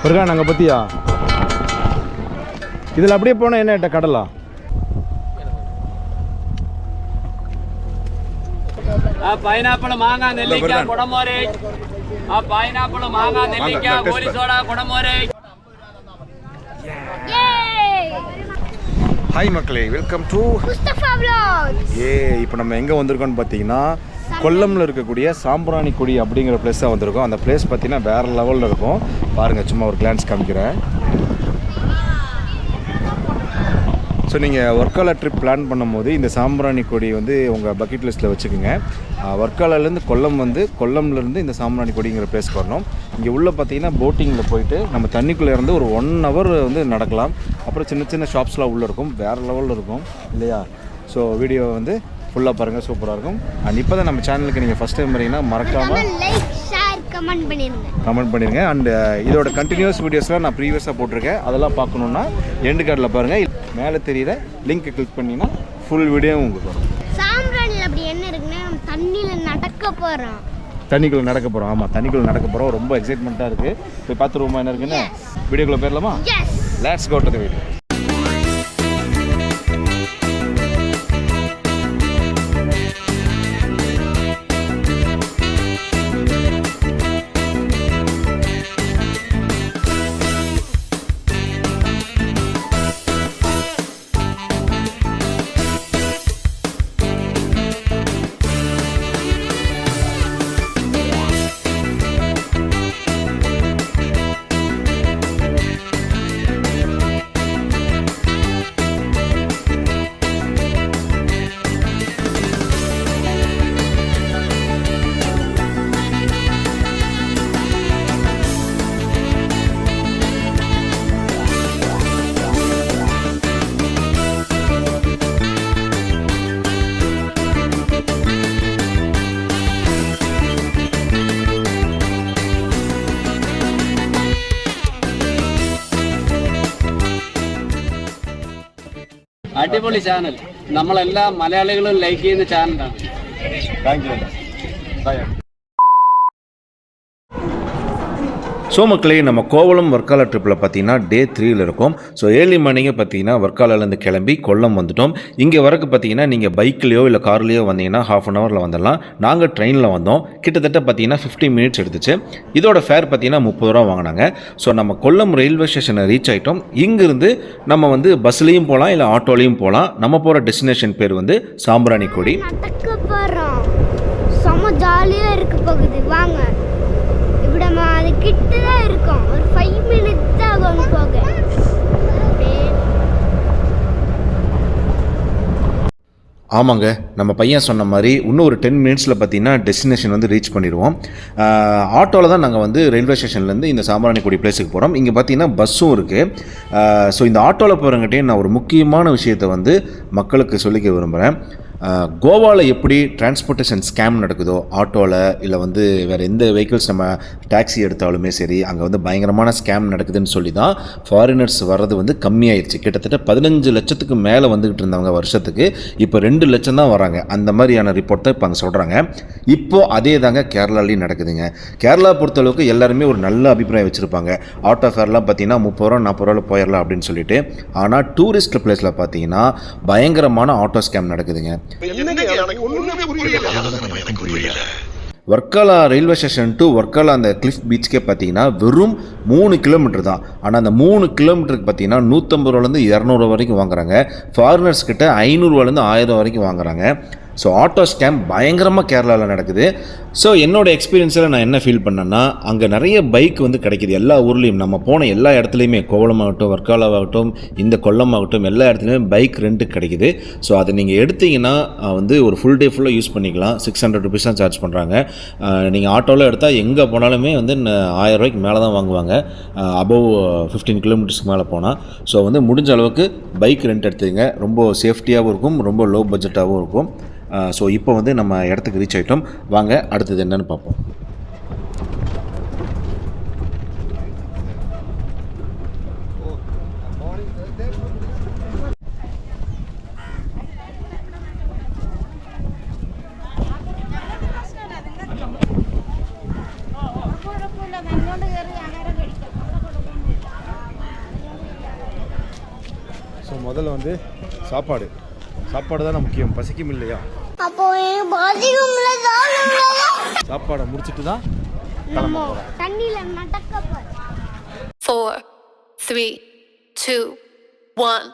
இருக்கா நாங்கள் பற்றியா இதில் அப்படியே போனால் என்ன கடலா பைனாப்பிள் மாங்காய் நெல்லிக்காய் குடமோரை பைனாப்பிள் மாங்காய் நெல்லிக்காய் கோலி சோடா குடமோரை. ஹாய் மக்களே, வெல்கம் டு முஸ்தபா vlogs. இப்போ நம்ம எங்கே வந்திருக்கோம்னு பார்த்தீங்கன்னா கொல்லம்ல இருக்கக்கூடிய சாம்பிராணி கொடி அப்படிங்கிற பிளேஸாக வந்திருக்கோம். அந்த பிளேஸ் பார்த்தீங்கன்னா வேறு லெவலில் இருக்கும். பாருங்கள், சும்மா ஒரு கிளான்ஸ் காமிக்கிறேன். ஸோ நீங்கள் வர்க்காலா ட்ரிப் பிளான் பண்ணும்போது இந்த சாம்பிராணி கொடி வந்து உங்கள் பக்கெட் லிஸ்ட்டில் வச்சுக்கோங்க. வர்க்காலாலேருந்து கொல்லம் வந்து கொல்லம்லேருந்து இந்த சாம்பிராணி கொடிங்கிற பிளேஸ்க்கு வரணும். இங்கே உள்ளே பார்த்தீங்கன்னா போட்டிங்கில் போயிட்டு நம்ம தண்ணிக்குள்ளே இருந்து ஒரு 1 hour வந்து நடக்கலாம். அப்புறம் சின்ன சின்ன ஷாப்ஸ்லாம் உள்ளே இருக்கும், வேறு லெவலில் இருக்கும் இல்லையா? ஸோ வீடியோ வந்து ஃபுல்லாக பாருங்கள், சூப்பராக இருக்கும். அண்ட் இப்போ தான் நம்ம சேனலுக்கு நீங்கள் ஃபஸ்ட் டைம் வரீங்கன்னா மறக்காமல் கமெண்ட் பண்ணிடுங்க. அண்ட் இதோட கண்டினியூஸ் வீடியோஸ்லாம் நான் ப்ரீவியஸாக போட்டிருக்கேன். அதெல்லாம் பார்க்கணுன்னா எண்டு கார்டில் பாருங்கள், மேலே தெரியுற லிங்க்கை கிளிக் பண்ணிங்கன்னா ஃபுல் வீடியோ உங்களுக்கு வரும். சாம்பிராணியில் அப்படி என்ன இருக்குன்னா நம்ம தண்ணியில் நடக்க போகிறோம். தண்ணிக்குள்ளே நடக்க போகிறோம். ஆமாம், தண்ணிக்குள்ளே நடக்க போகிறோம். ரொம்ப எக்ஸைட்மெண்ட்டாக இருக்குது. போய் பார்த்துருவோமா என்ன இருக்குன்னு? வீடியோக்குள்ளே போயிடலாமா? Let's go to the video. അടിപൊളി ചാനൽ, നമ്മളെല്ലാ മലയാളികളും ലൈക്ക് ചെയ്യുന്ന ചാനലാണ്. தேங்க்யூ. ஸோ மக்களே, நம்ம கோவளம் வர்க்காலா ட்ரிப்பில் பார்த்தீங்கன்னா டே 3ல் இருக்கும். ஸோ ஏர்லி மார்னிங்கே பார்த்தீங்கன்னா வர்க்காலாலேருந்து கிளம்பி கொல்லம் வந்துட்டோம். இங்கே வரக்கு பார்த்தீங்கன்னா நீங்கள் பைக்லேயோ இல்லை கார்லேயோ வந்தீங்கன்னா 1/2 hourல வந்துடலாம். நாங்கள் ட்ரெயினில் வந்தோம். கிட்டத்தட்ட பார்த்தீங்கன்னா 15 minutes எடுத்துச்சு. இதோட ஃபேர் பார்த்தீங்கன்னா 30 ரூபா வாங்கினாங்க. ஸோ நம்ம கொல்லம் ரயில்வே ஸ்டேஷனை ரீச் ஆகிட்டோம். இங்கேருந்து நம்ம வந்து பஸ்லேயும் போகலாம், இல்லை ஆட்டோலையும் போகலாம். நம்ம போகிற டெஸ்டினேஷன் பேர் வந்து சாம்பிராணி கொடி. நடக்க போகிறோம், செம்ம ஜாலியாக இருக்க போகுது. வாங்க, இப்படி நம்ம அது கிட்ட தான் இருக்கோம். ஒரு 5 minutes தான் ஆகும் போக. ஆமாங்க, நம்ம பையன் சொன்ன மாதிரி இன்னும் ஒரு 10 minutesல பார்த்தீங்கன்னா டெஸ்டினேஷன் வந்து ரீச் பண்ணிடுவோம். ஆட்டோவில் தான் நாங்கள் வந்து ரயில்வே ஸ்டேஷன்லேருந்து இந்த சாம்பிராணி கொடி பிளேஸுக்கு போகிறோம். இங்கே பார்த்தீங்கன்னா பஸ்ஸும் இருக்குது. ஸோ இந்த ஆட்டோவில் போகிறவங்ககிட்டே நான் ஒரு முக்கியமான விஷயத்தை வந்து மக்களுக்கு சொல்லிக்க விரும்புகிறேன். கோவாவில் எப்படி டிரான்ஸ்போர்ட்டேஷன் ஸ்கேம் நடக்குதோ ஆட்டோவில், இல்லை வந்து வேறு எந்த வெஹிக்கிள்ஸ் நம்ம டாக்ஸி எடுத்தாலுமே சரி, அங்கே வந்து பயங்கரமான ஸ்கேம் நடக்குதுன்னு சொல்லி தான் ஃபாரினர்ஸ் வர்றது வந்து கம்மியாயிடுச்சு. கிட்டத்தட்ட 15 லட்சத்துக்கு மேலே வந்துக்கிட்டு இருந்தவங்க வருஷத்துக்கு இப்போ 2 லட்சம் தான் வராங்க. அந்த மாதிரியான ரிப்போர்ட் தான் இப்போ அங்கே சொல்கிறாங்க. இப்போது அதே தாங்க கேரளாலையும் நடக்குதுங்க. கேரளா பொறுத்தளவுக்கு எல்லாருமே ஒரு நல்ல அபிப்பிராயம் வச்சுருப்பாங்க. ஆட்டோ ஃபேர்லாம் பார்த்தீங்கன்னா 30 ரூபா 40 ரூபாவில் போயிடலாம் அப்படின்னு சொல்லிட்டு. ஆனால் டூரிஸ்ட் பிளேஸில் பார்த்தீங்கன்னா பயங்கரமான ஆட்டோ ஸ்கேம் நடக்குதுங்க. Varkala railway station to Varkala அந்த கிளிஃப் பீச்சுக்கே பார்த்தீங்கன்னா வெறும் 3 கிலோமீட்டர் தான். ஆனால் அந்த 3 கிலோமீட்டருக்கு பார்த்தீங்கன்னா 150 ரூபாலேருந்து 200 வரைக்கும் வாங்குறாங்க. ஃபாரினர்ஸ் கிட்ட 500 ரூபாலேருந்து 1000 வரைக்கும் வாங்குறாங்க. ஸோ ஆட்டோ ஸ்கேம் பயங்கரமாக கேரளாவில் நடக்குது. ஸோ என்னோடய எக்ஸ்பீரியன்ஸில் நான் என்ன ஃபீல் பண்ணேன்னா, அங்கே நிறைய பைக் வந்து கிடைக்கிது எல்லா ஊர்லேயும். நம்ம போன எல்லா இடத்துலையுமே, கோவளமாகட்டும், வர்க்காலாவாகட்டும், இந்த கொல்லமாகட்டும், எல்லா இடத்துலையுமே பைக் ரெண்ட்டுக்கு கிடைக்கிது. ஸோ அதை நீங்கள் எடுத்தீங்கன்னா வந்து ஒரு ஃபுல் டே ஃபுல்லாக யூஸ் பண்ணிக்கலாம். 600 rupees தான் சார்ஜ் பண்ணுறாங்க. நீங்கள் ஆட்டோவில் எடுத்தால் எங்கே போனாலுமே வந்து 1000 ரூபாய்க்கு மேலே தான் வாங்குவாங்க, அபவ் 15 கிலோமீட்டர்ஸ்க்கு மேலே போனால். ஸோ வந்து முடிஞ்ச அளவுக்கு பைக் ரெண்ட் எடுத்துங்க. ரொம்ப சேஃப்டியாகவும் இருக்கும், ரொம்ப லோ பட்ஜெட்டாகவும் இருக்கும். ஸோ இப்போ வந்து நம்ம இடத்துக்கு ரீச் ஆகிட்டோம். வாங்க அடுத்தது என்னன்னு பார்ப்போம். முதல்ல வந்து சாப்பாடு தான் முக்கியம். பசிக்கும் இல்லையா? சாப்பாடை முடிச்சிட்டு தான் கிளம்ப போகிறோம். தண்ணியில நடக்க போறோம். 4, 3, 2, 1.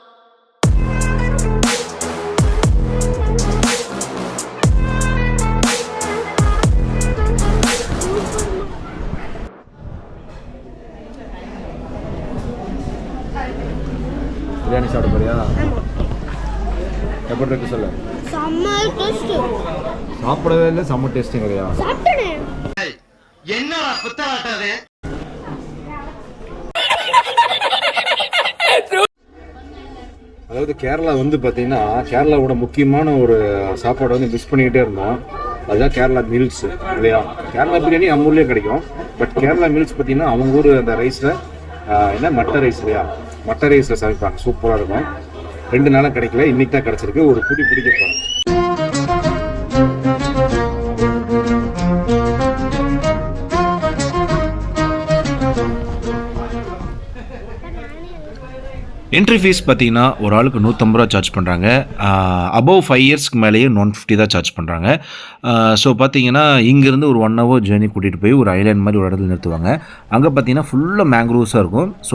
பிரியாணி சாப்பிட போறியா? எப்படி இருக்கு சொல்லு. செம்ம டேஸ்ட். சாப்பிடவே இல்லை, செம்ம டேஸ்டிங்கறியா? சாப்பிட்டேன். என்னடா புத்தாட்டது? அதாவது கேரளா வந்து பார்த்தீங்கன்னா கேரளாவோட முக்கியமான ஒரு சாப்பாடு வந்து மிஸ் பண்ணிக்கிட்டே இருந்தோம். அதுதான் கேரளா மீல்ஸ் இல்லையா? கேரளா பிரியாணி நம்ம ஊர்லேயே கிடைக்கும். பட் கேரளா மீல்ஸ் பார்த்தீங்கன்னா அவங்க ஊர் அந்த ரைஸில் என்ன மட்டை ரைஸ் இல்லையா? மட்டை ரைஸில் சமைப்பாங்க, சூப்பராக இருக்கும். 2 நாளாக கிடைக்கல, இன்னைக்கு தான் கிடச்சிருக்கு. ஒரு பிடி பிடிக்க போகிறோம். என்ட்ரி ஃபீஸ் பார்த்தீங்கன்னா ஒரு ஆளுக்கு 150 ரூபா சார்ஜ் பண்ணுறாங்க. அபவ் 5 இயர்ஸ்க்கு மேலேயே 150 தான் சார்ஜ் பண்ணுறாங்க. ஸோ பார்த்தீங்கன்னா இங்கேருந்து ஒரு 1 ஹவர் ஜேர்னி கூட்டிகிட்டு போய் ஒரு ஐலாண்ட் மாதிரி ஒரு இடத்துல நிறுத்துவாங்க. அங்கே பார்த்தீங்கன்னா ஃபுல்லாக மேங்க்ரோவ்ஸாக இருக்கும். ஸோ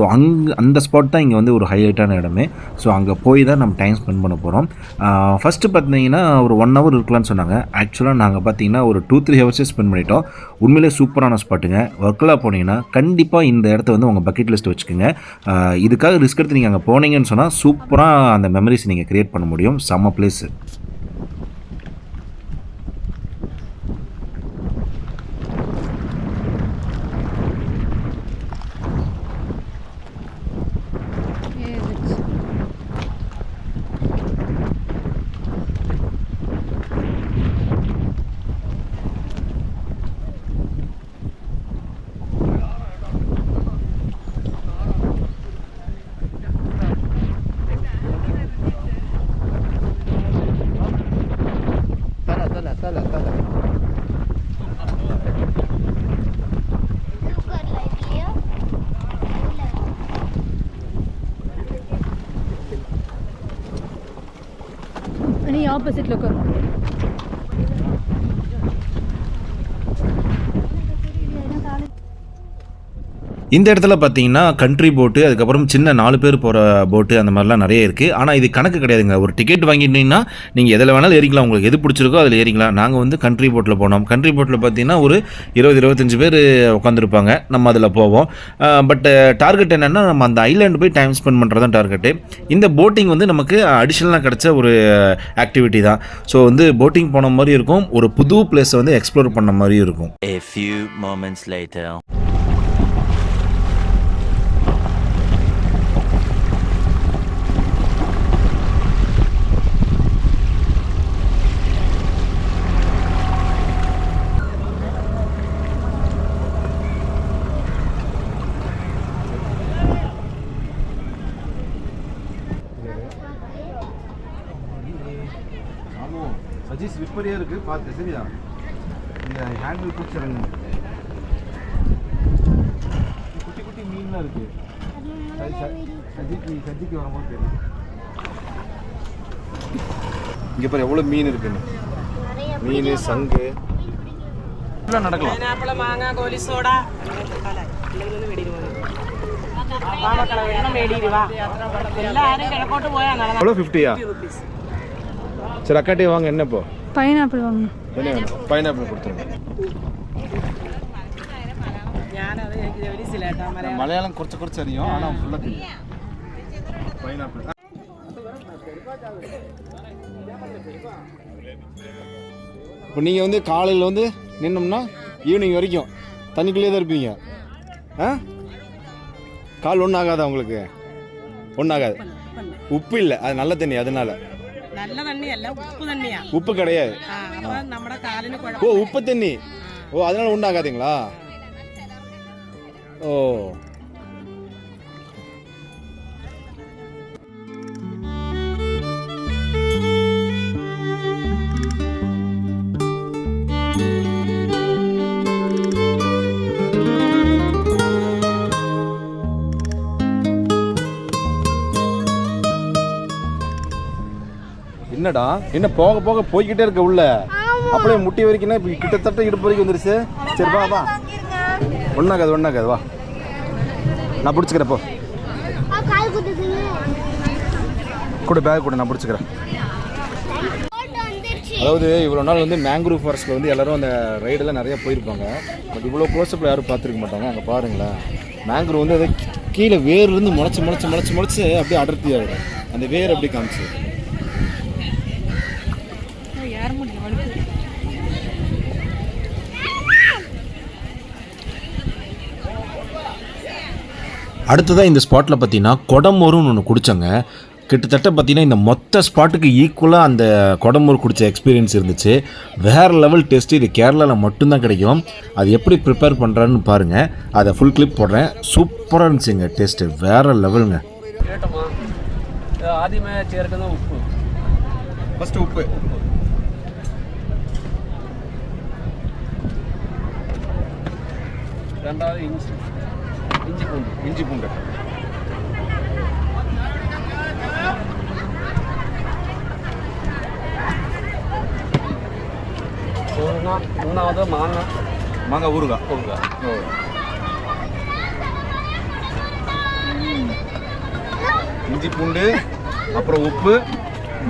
அந்த ஸ்பாட் தான் இங்கே வந்து ஒரு ஹைலைட்டான இடமே. ஸோ அங்கே போய் தான் நம்ம டைம் ஸ்பெண்ட் பண்ண போகிறோம். ஃபஸ்ட்டு பார்த்தீங்கன்னா ஒரு 1 ஹவர் இருக்கலாம்னு சொன்னாங்க. ஆக்சுவலாக நாங்கள் பார்த்தீங்கன்னா ஒரு 2-3 ஹவர்ஸே ஸ்பெண்ட் பண்ணிட்டோம். உண்மையிலே சூப்பரான ஸ்பாட்டுங்க. ஒர்க்கெலாம் போனீங்கன்னா கண்டிப்பாக இந்த இடத்த வந்து உங்கள் பக்கெட் லிஸ்ட் வச்சுக்கோங்க. இதுக்காக ரிஸ்க் எடுத்து நீங்கள் அங்கே போனீங்கன்னு சொன்னால் சூப்பராக அந்த மெமரிஸ் நீங்கள் க்ரியேட் பண்ண முடியும். செம்ம பிளேஸு. opposite look. இந்த இடத்துல பார்த்தீங்கன்னா கண்ட்ரி போட்டு, அதுக்கப்புறம் சின்ன 4 பேர் போகிற போட்டு அந்த மாதிரிலாம் நிறைய இருக்குது. ஆனால் இது கணக்கு கிடையாதுங்க. ஒரு டிக்கெட் வாங்கிட்டீங்கன்னா நீங்கள் எதில் வேணாலும் ஏறிக்கலாம். உங்களுக்கு எது பிடிச்சிருக்கோ அதில் ஏறிக்கலாம். நாங்கள் வந்து கண்ட்ரி போட்டில் போனோம். கண்ட்ரி போட்டில் பார்த்தீங்கன்னா ஒரு 20-25 பேர் உட்காந்துருப்பாங்க. நம்ம அதில் போவோம். பட் டார்கெட் என்னென்னா நம்ம அந்த ஐலாண்டு போய் டைம் ஸ்பெண்ட் பண்ணுறது தான் டார்கெட்டு. இந்த போட்டிங் வந்து நமக்கு அடிஷ்னலாக கிடச்ச ஒரு ஆக்டிவிட்டி தான். ஸோ வந்து போட்டிங் போன மாதிரி இருக்கும். ஒரு புது பிளேஸை வந்து எக்ஸ்ப்ளோர் பண்ண மாதிரியும் இருக்கும். A few moments later. Saji ஸ்லிப்பரியாக இருக்குது, பார்த்து சரியா? இந்த ஹேண்டில் பிடிச்சிருங்க. குட்டி குட்டி மீன்லாம் இருக்குது. சஜிக்கு வரும்போது தெரியும். இங்கே பாரு எவ்வளோ மீன் இருக்குன்னு. மீன், சங்கு நடக்கலாம். மாங்காய், கோலி சோடா எவ்வளோ 50யா? சரி அக்காட்டே வாங்க. என்ன இப்போ? பைனாப்பிள் வாங்க. என்ன வேணும்? பைனாப்பிள் கொடுத்துருங்க. மலையாளம் കുറച്ച് അറിயும், ஆனால் ஃபுல்லாக தெரியும். பைனாப்பிள். இப்போ நீங்கள் வந்து காலையில் வந்து நின்னோம்னா ஈவினிங் வரைக்கும் தண்ணிக்குள்ளேயே தான் இருப்பீங்க. கால் ஒன்றும் ஆகாதா உங்களுக்கு? ஒன்றும் ஆகாது. உப்பு இல்லை, அது நல்ல தண்ணி. அதனால நல்ல தண்ணி அல்ல, உப்பு தண்ணியா? உப்பு கிடையாது. നമ്മുടെ കാലിന് ஓ உப்பு தண்ணி. ஓ அதனால உண்டாகாதுங்களா? ஓ என்னடா என்ன போக போக போய்கிட்டே இருக்க உள்ள அப்படியே முட்டி வரைக்கும் இப்போ கிட்டத்தட்ட இடுப்பு வரைக்கும் வந்துருச்சு. சரி வா வா, ஒன்றாக்காது வா, நான் பிடிச்சிக்கிறப்போ கால் குத்துதுங்க. கூட பேக் கூட நான் பிடிச்சிக்கிறேன். அதாவது இவ்வளோ நாள் வந்து மேங்க்ரூவ் ஃபாரஸ்ட்டில் வந்து எல்லோரும் அந்த ரைடெல்லாம் நிறையா போயிருப்பாங்க. பட் இவ்வளோ க்ளோஸ்அப்பில் யாரும் பார்த்துருக்க மாட்டாங்க. அங்கே பாருங்களேன், மேங்க்ரூவ் வந்து அதை கீழே வேர்லேருந்து முளைச்சி அப்படியே அடர்த்தி ஆகிடும். அந்த வேர் அப்படி காமிச்சு அடுத்ததாக இந்த ஸ்பாட்டில் பார்த்தீங்கன்னா கொடமோருன்னு ஒன்று குடித்தோங்க. கிட்டத்தட்ட பார்த்தீங்கன்னா இந்த மொத்த ஸ்பாட்டுக்கு ஈக்குவலாக அந்த கொடமோர் குடித்த எக்ஸ்பீரியன்ஸ் இருந்துச்சு. வேறு லெவல் டேஸ்ட்டு. இது கேரளாவில் மட்டும்தான் கிடைக்கும். அது எப்படி ப்ரிப்பேர் பண்ணுறான்னு பாருங்கள். அதை ஃபுல் கிளிப் போடுறேன். சூப்பராக இருந்துச்சுங்க டேஸ்ட்டு, வேறு லெவலுங்க. கேட்டோமா ஆദ്യമേ ചേർക്കുന്ന ഉപ്പ്. ஃபஸ்ட்டு உப்பு, രണ്ടാമത് ഇഞ്ചി പൂണ്ട്, മൂന്നാമത് മാങ്ങ ഊറുക. இஞ்சி பூண்டு, அப்புறம் உப்பு,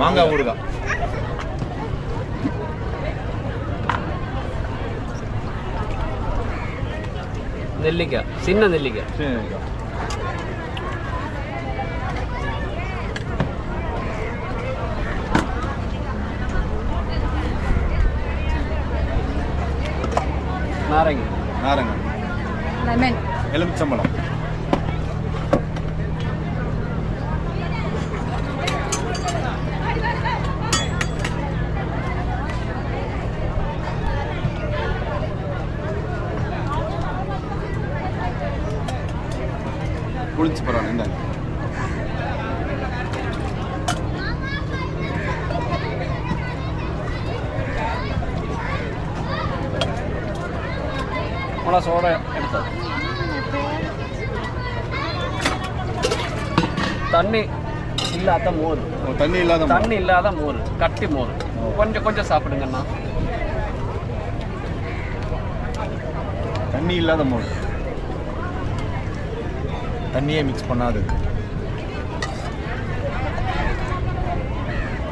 மாங்காய் ஊறுகாய். നെല്ലിക്ക, சின்ன നെല്ലിക്ക. நாரங்க, லெமன், எலுமிச்சம்பழம், குளிச்சு போகிறாங்க. இந்த சோட எடுத்தது தண்ணி இல்லாத மோர். தண்ணி இல்லாத மோர், கட்டி மோர். கொஞ்சம் சாப்பிடுங்கண்ணா. தண்ணி இல்லாத மோர், தண்ணியே மிக்ஸ் பண்ணாது.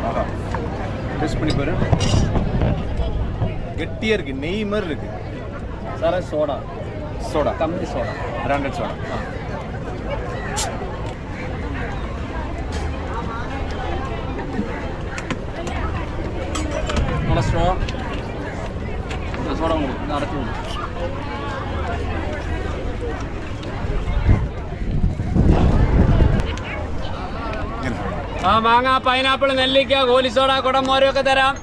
ஆஹா, டேஸ்ட் பண்ணி பாரு. கெட்டியாக இருக்குது, நெய் மாதிரி இருக்குது. Sir soda company soda, branded soda. நல்லா சோடா அரைச்சி ആ മാങ്ങ, പൈനാപ്പിൾ, നെല്ലിക്ക, ഗോലിസോഡ, കുടമോരൊക്കെ തരാം.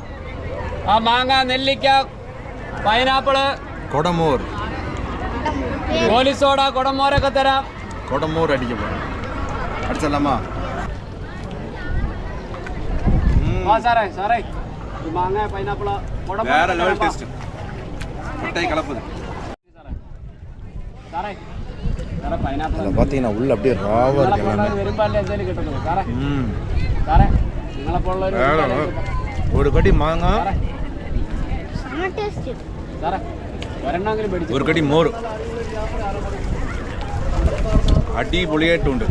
ആ മാങ്ങ, നെല്ലിക്ക, പൈനാപ്പിള്, കൊടമോർ, ഗോലിസോഡ, കുടമോരൊക്കെ തരാം. കൊടമോർ അടിക്കപ്പെടും. അടിച്ചല്ലമ്മ. ആ സാറേ മാങ്ങ, പൈനാപ്പിള്, വേറെ ലെവൽ ടേസ്റ്റ്. മുട്ടായി கலப்புது. സാറേ പൈനാപ്പിൾ பார்த்தீங்கன்னா உள்ள அப்படியே ராவா இருக்கு எல்லாமே. വരുമ്പാലേ എന്തെങ്കിലും കിട്ടുന്നത് സാറേ നിങ്ങളെപ്പോഴുള്ള ஒரு கட்டி மாங்காய், സാറേ ഒരെണ്ണമെങ്കിലും മേടിച്ചു. ஒரு கட்டி மோர். அடிபொலியாயிட்டு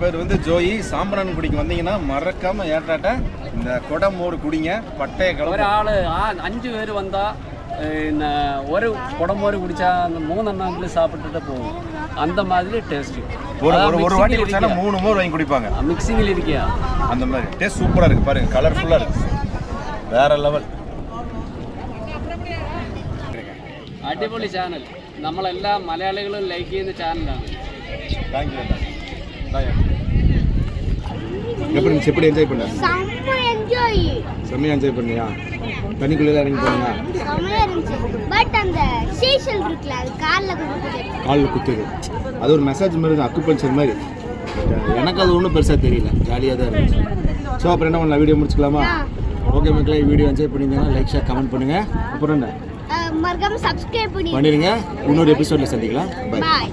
பேர் வந்து ஜோயி. சாம்பிராணி குடிக்கு வந்தீங்கன்னா மறக்காம ஏற்றாட்ட இந்த கொடமோர் குடிங்க. பட்டைய கலந்து ഒരാള് 5 പേര് വന്നാ പിന്നെ ഒരു കുടമോര് കുടിച്ചാൽ 3 എണ്ണമെങ്കിലും சாப்பிட்டுட்டு போகும். அந்த மாதிரி டேஸ்ட். ஒரு வாட்டி குடிச்சானா 3 மோர் வாங்கி குடிப்பாங்க. மிக்சிங்கில் இருக்கியா அந்த மாதிரி டேஸ்ட் சூப்பராக இருக்குது. பாருங்க, கலர்ஃபுல்லாக இருக்குது, வேற லெவல். അടിപൊളി ചാനൽ. നമ്മളെല്ലാ മലയാളികളും ലൈക്ക് ചെയ്യുന്ന ചാനലാണ്. தேங்க்யூ. எப்படி இருந்துச்சு? எப்படி என்ஜாய் பண்ண? செம்மையா என்ஜாய் பண்ணியா? தண்ணிக்குள்ளே இறங்கி போனீங்க? செம்மையா இருந்துச்சு. பட் அந்த சீஷல் இருக்குல, அது காலில் குத்துது. அது ஒரு மெசேஜ் மாதிரி தான், அக்குபஞ்சர் மாதிரி. எனக்கு அது ஒன்றும் பெருசாக தெரியல, ஜாலியாக தான் இருந்துச்சு. ஸோ அப்புறம் என்ன பண்ணலாம், வீடியோ முடிச்சுக்கலாமா? ஓகே மக்களே, வீடியோ என்ஜாய் பண்ணியிருந்தீங்கன்னா லைக், ஷேர், கமெண்ட் பண்ணுங்கள். அப்புறம் என்ன மறக்காம சப்ஸ்கிரைப் பண்ணிடுங்க. இன்னொரு எபிசோடில் சந்திக்கலாம். பாய்.